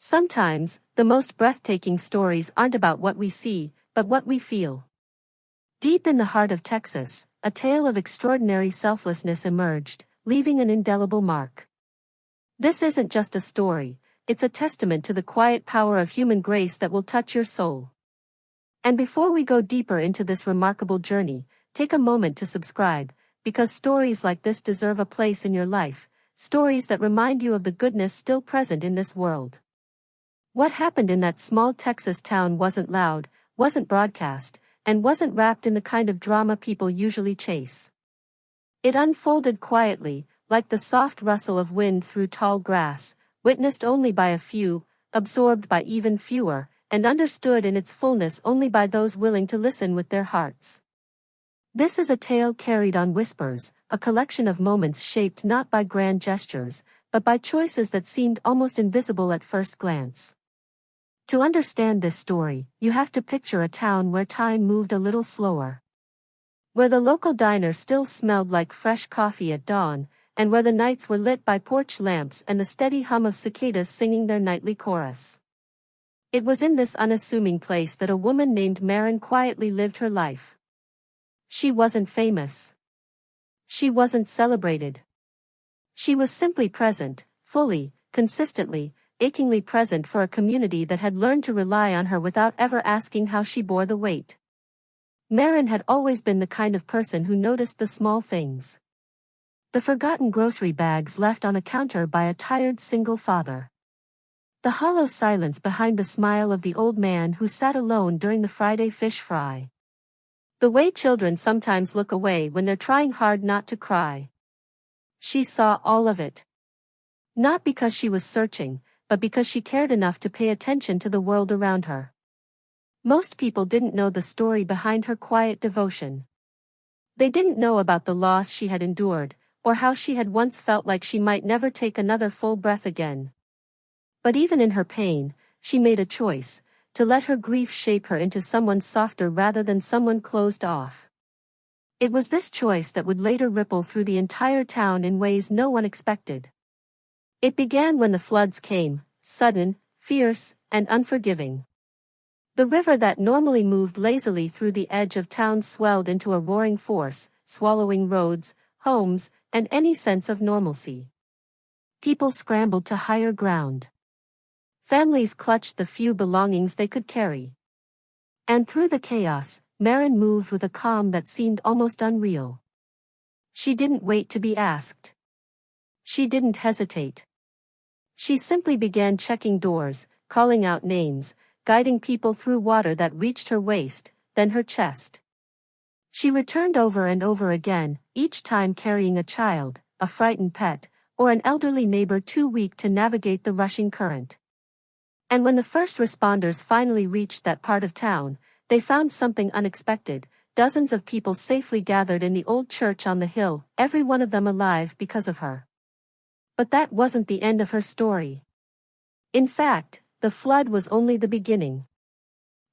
Sometimes, the most breathtaking stories aren't about what we see, but what we feel. Deep in the heart of Texas, a tale of extraordinary selflessness emerged, leaving an indelible mark. This isn't just a story, it's a testament to the quiet power of human grace that will touch your soul. And before we go deeper into this remarkable journey, take a moment to subscribe, because stories like this deserve a place in your life, stories that remind you of the goodness still present in this world. What happened in that small Texas town wasn't loud, wasn't broadcast, and wasn't wrapped in the kind of drama people usually chase. It unfolded quietly, like the soft rustle of wind through tall grass, witnessed only by a few, absorbed by even fewer, and understood in its fullness only by those willing to listen with their hearts. This is a tale carried on whispers, a collection of moments shaped not by grand gestures, but by choices that seemed almost invisible at first glance. To understand this story, you have to picture a town where time moved a little slower. Where the local diner still smelled like fresh coffee at dawn, and where the nights were lit by porch lamps and the steady hum of cicadas singing their nightly chorus. It was in this unassuming place that a woman named Maren quietly lived her life. She wasn't famous. She wasn't celebrated. She was simply present, fully, consistently, achingly present for a community that had learned to rely on her without ever asking how she bore the weight. Maren had always been the kind of person who noticed the small things. The forgotten grocery bags left on a counter by a tired single father. The hollow silence behind the smile of the old man who sat alone during the Friday fish fry. The way children sometimes look away when they're trying hard not to cry. She saw all of it. Not because she was searching, but because she cared enough to pay attention to the world around her. Most people didn't know the story behind her quiet devotion. They didn't know about the loss she had endured, or how she had once felt like she might never take another full breath again. But even in her pain, she made a choice, to let her grief shape her into someone softer rather than someone closed off. It was this choice that would later ripple through the entire town in ways no one expected. It began when the floods came, sudden, fierce, and unforgiving. The river that normally moved lazily through the edge of town swelled into a roaring force, swallowing roads, homes, and any sense of normalcy. People scrambled to higher ground. Families clutched the few belongings they could carry. And through the chaos, Maren moved with a calm that seemed almost unreal. She didn't wait to be asked. She didn't hesitate. She simply began checking doors, calling out names, guiding people through water that reached her waist, then her chest. She returned over and over again, each time carrying a child, a frightened pet, or an elderly neighbor too weak to navigate the rushing current. And when the first responders finally reached that part of town, they found something unexpected. Dozens of people safely gathered in the old church on the hill, every one of them alive because of her. But that wasn't the end of her story. In fact, the flood was only the beginning.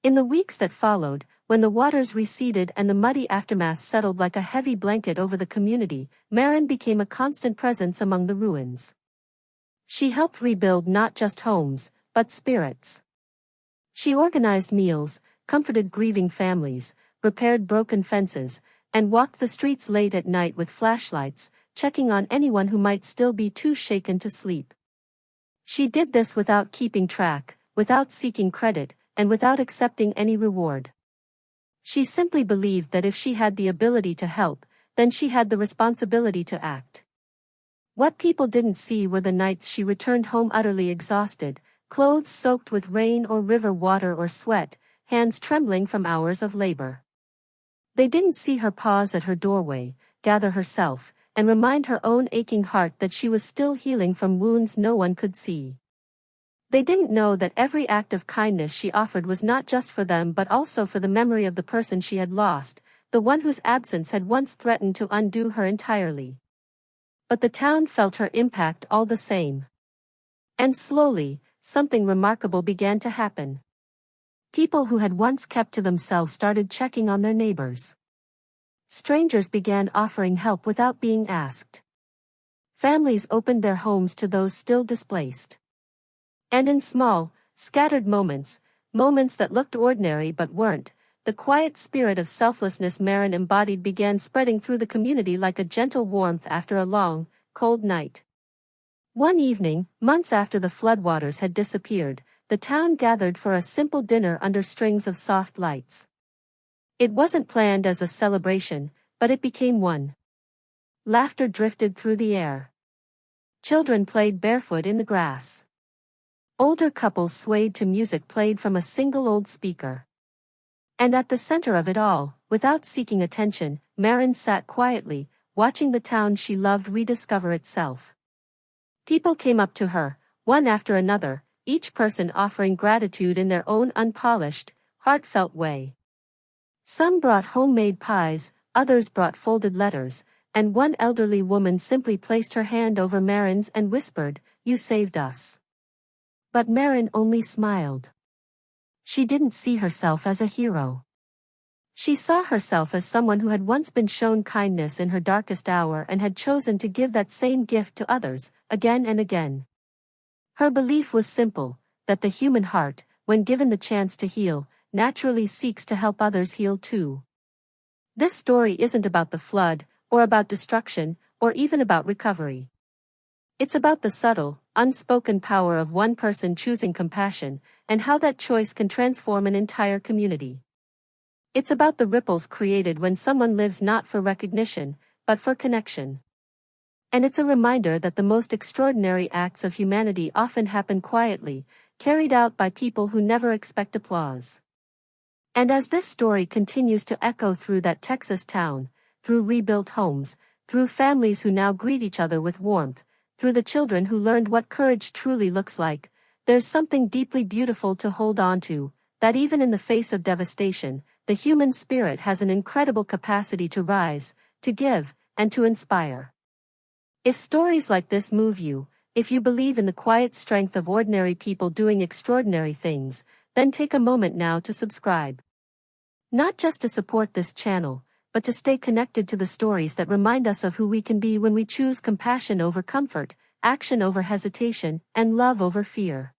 In the weeks that followed, when the waters receded and the muddy aftermath settled like a heavy blanket over the community, Maren became a constant presence among the ruins. She helped rebuild not just homes, but spirits. She organized meals, comforted grieving families, repaired broken fences, and walked the streets late at night with flashlights, checking on anyone who might still be too shaken to sleep. She did this without keeping track, without seeking credit, and without accepting any reward. She simply believed that if she had the ability to help, then she had the responsibility to act. What people didn't see were the nights she returned home utterly exhausted, clothes soaked with rain or river water or sweat, hands trembling from hours of labor. They didn't see her pause at her doorway, gather herself, and remind her own aching heart that she was still healing from wounds no one could see. They didn't know that every act of kindness she offered was not just for them but also for the memory of the person she had lost, the one whose absence had once threatened to undo her entirely. But the town felt her impact all the same. And slowly, something remarkable began to happen. People who had once kept to themselves started checking on their neighbors. Strangers began offering help without being asked. Families opened their homes to those still displaced. And in small, scattered moments, moments that looked ordinary but weren't, the quiet spirit of selflessness Maren embodied began spreading through the community like a gentle warmth after a long, cold night. One evening, months after the floodwaters had disappeared, the town gathered for a simple dinner under strings of soft lights. It wasn't planned as a celebration, but it became one. Laughter drifted through the air. Children played barefoot in the grass. Older couples swayed to music played from a single old speaker. And at the center of it all, without seeking attention, Maren sat quietly, watching the town she loved rediscover itself. People came up to her, one after another, each person offering gratitude in their own unpolished, heartfelt way. Some brought homemade pies, others brought folded letters, and one elderly woman simply placed her hand over Maren's and whispered, "You saved us." But Maren only smiled. She didn't see herself as a hero. She saw herself as someone who had once been shown kindness in her darkest hour and had chosen to give that same gift to others, again and again. Her belief was simple, that the human heart, when given the chance to heal, naturally seeks to help others heal too. This story isn't about the flood, or about destruction, or even about recovery. It's about the subtle, unspoken power of one person choosing compassion, and how that choice can transform an entire community. It's about the ripples created when someone lives not for recognition, but for connection. And it's a reminder that the most extraordinary acts of humanity often happen quietly, carried out by people who never expect applause. And as this story continues to echo through that Texas town, through rebuilt homes, through families who now greet each other with warmth, through the children who learned what courage truly looks like, there's something deeply beautiful to hold on to, that even in the face of devastation, the human spirit has an incredible capacity to rise, to give, and to inspire. If stories like this move you, if you believe in the quiet strength of ordinary people doing extraordinary things, then take a moment now to subscribe. Not just to support this channel, but to stay connected to the stories that remind us of who we can be when we choose compassion over comfort, action over hesitation, and love over fear.